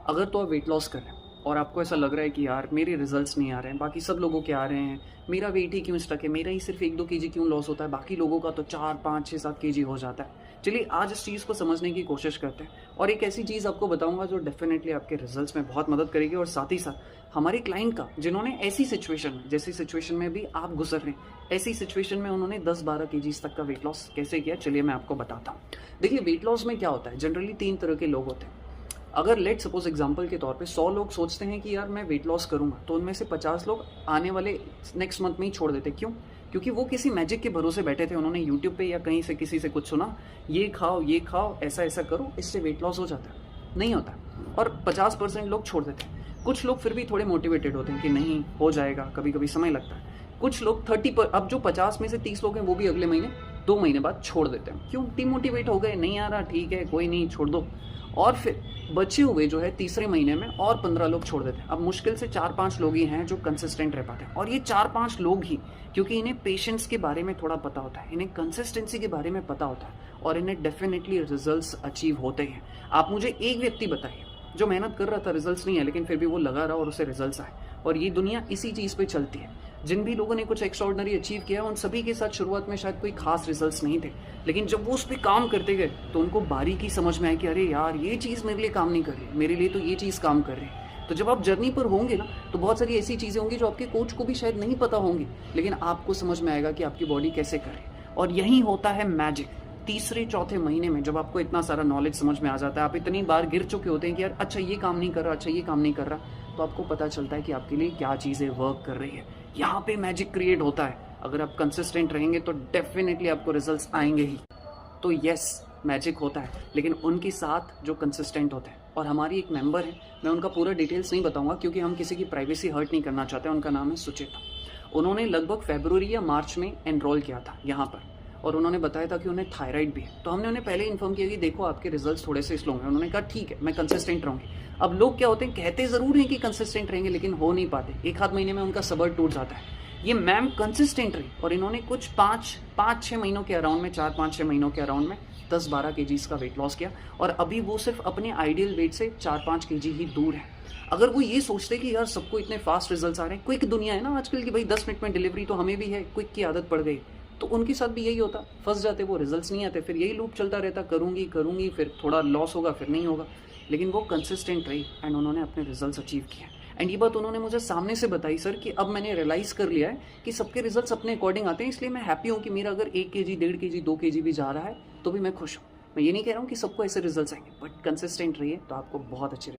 अगर तो आप वेट लॉस कर रहे हैं और आपको ऐसा लग रहा है कि यार मेरे रिजल्ट्स नहीं आ रहे हैं, बाकी सब लोगों के आ रहे हैं, मेरा वेट ही क्यों स्टक है, मेरा ही सिर्फ 1-2 kg क्यों लॉस होता है, बाकी लोगों का तो 4-5-6-7 kg हो जाता है। चलिए आज इस चीज़ को समझने की कोशिश करते हैं और एक ऐसी चीज़ आपको बताऊंगा जो डेफिनेटली आपके रिजल्ट्स में बहुत मदद करेगी और साथ ही साथ हमारे क्लाइंट का, जिन्होंने ऐसी सिचुएशन में, जैसी सिचुएशन में भी आप गुजर रहे हैं, ऐसी सिचुएशन में उन्होंने 10-12 kg तक का वेट लॉस कैसे किया, चलिए मैं आपको बताता हूँ। देखिए वेट लॉस में क्या होता है, जनरली 3 तरह के लोग होते हैं। अगर लेट सपोज एग्जांपल के तौर पे 100 लोग सोचते हैं कि यार मैं वेट लॉस करूंगा, तो उनमें से 50 लोग आने वाले नेक्स्ट मंथ में ही छोड़ देते। क्यों? क्योंकि वो किसी मैजिक के भरोसे बैठे थे, उन्होंने यूट्यूब पे या कहीं से किसी से कुछ सुना, ये खाओ, ऐसा ऐसा करो, इससे वेट लॉस हो जाता है। नहीं होता। और 50% लोग छोड़ देते हैं। कुछ लोग फिर भी थोड़े मोटिवेटेड होते हैं कि नहीं हो जाएगा, कभी कभी समय लगता है। कुछ लोग 30 पर, अब जो 50 में से 30 लोग हैं वो भी अगले महीने 2 महीने बाद छोड़ देते हैं। क्यों? डिमोटिवेट हो गए, नहीं आ रहा, ठीक है कोई नहीं, छोड़ दो। और फिर बचे हुए जो है तीसरे महीने में और 15 लोग छोड़ देते हैं। अब मुश्किल से 4-5 लोग ही हैं जो कंसिस्टेंट रह पाते हैं, और ये 4-5 लोग ही, क्योंकि इन्हें पेशेंस के बारे में थोड़ा पता होता है, इन्हें कंसिस्टेंसी के बारे में पता होता है, और इन्हें डेफिनेटली रिजल्ट्स अचीव होते हैं। आप मुझे एक व्यक्ति बताइए जो मेहनत कर रहा था, रिजल्ट्स नहीं है, लेकिन फिर भी वो लगा रहा और उसे रिजल्ट्स आए। और ये दुनिया इसी चीज़ पे चलती है। जिन भी लोगों ने कुछ एक्स्ट्राऑर्डिनरी अचीव किया, उन सभी के साथ शुरुआत में शायद कोई खास रिजल्ट्स नहीं थे, लेकिन जब वो उस पर काम करते गए तो उनको बारीकी समझ में आया कि अरे यार ये चीज़ मेरे लिए काम नहीं कर रही, मेरे लिए तो ये चीज़ काम कर रही है। तो जब आप जर्नी पर होंगे ना, तो बहुत सारी ऐसी चीज़ें होंगी जो आपके कोच को भी शायद नहीं पता होंगी, लेकिन आपको समझ में आएगा कि आपकी बॉडी कैसे करे। और यही होता है मैजिक। तीसरे चौथे महीने में जब आपको इतना सारा नॉलेज समझ में आ जाता है, आप इतनी बार गिर चुके होते हैं कि यार अच्छा ये काम नहीं कर रहा, अच्छा ये काम नहीं कर रहा, तो आपको पता चलता है कि आपके लिए क्या चीज़ें वर्क कर रही है। यहाँ पे मैजिक क्रिएट होता है। अगर आप कंसिस्टेंट रहेंगे तो डेफिनेटली आपको रिजल्ट्स आएंगे ही। तो यस, मैजिक होता है, लेकिन उनके साथ जो कंसिस्टेंट होते हैं। और हमारी एक मेंबर है, मैं उनका पूरा डिटेल्स नहीं बताऊंगा क्योंकि हम किसी की प्राइवेसी हर्ट नहीं करना चाहते। उनका नाम है सुचेता। उन्होंने लगभग फरवरी या मार्च में एनरोल किया था यहाँ पर, और उन्होंने बताया था कि उन्हें थायराइड भी है। तो हमने उन्हें पहले इन्फॉर्म किया कि देखो आपके रिजल्ट्स थोड़े से स्लो हैं। उन्होंने कहा ठीक है, मैं कंसिस्टेंट रहूँगी। अब लोग क्या होते हैं, कहते ज़रूर हैं कि कंसिस्टेंट रहेंगे, लेकिन हो नहीं पाते। 1-आध महीने में उनका सबर टूट जाता है। ये मैम कंसिस्टेंट रही और इन्होंने कुछ 5-6 महीनों के अराउंड में, 4-5-6 महीनों के अराउंड में 10-12 kg का वेट लॉस किया, और अभी वो सिर्फ अपने आइडियल वेट से 4-5 kg ही दूर है। अगर वो ये सोचते कि यार सबको इतने फास्ट रिजल्ट्स आ रहे हैं, क्विक दुनिया है ना आजकल की, भाई 10 मिनट में डिलीवरी, तो हमें भी है, क्विक की आदत पड़ गई, तो उनके साथ भी यही होता, फंस जाते, वो रिजल्ट्स नहीं आते, फिर यही लूप चलता रहता, करूंगी, फिर थोड़ा लॉस होगा, फिर नहीं होगा। लेकिन वो कंसिस्टेंट रही एंड उन्होंने अपने रिजल्ट्स अचीव किए। एंड ये बात उन्होंने मुझे सामने से बताई, सर, कि अब मैंने रियलाइज कर लिया है कि सबके रिजल्ट्स अपने अकॉर्डिंग आते हैं, इसलिए मैं हैप्पी हूँ कि मेरा अगर 1 kg, 1.5 kg, 2 kg भी जा रहा है तो भी मैं खुश हूँ। मैं ये नहीं कह रहा हूँ कि सबको ऐसे रिजल्ट्स आएंगे, बट कंसिस्टेंट रहिए तो आपको बहुत अच्छे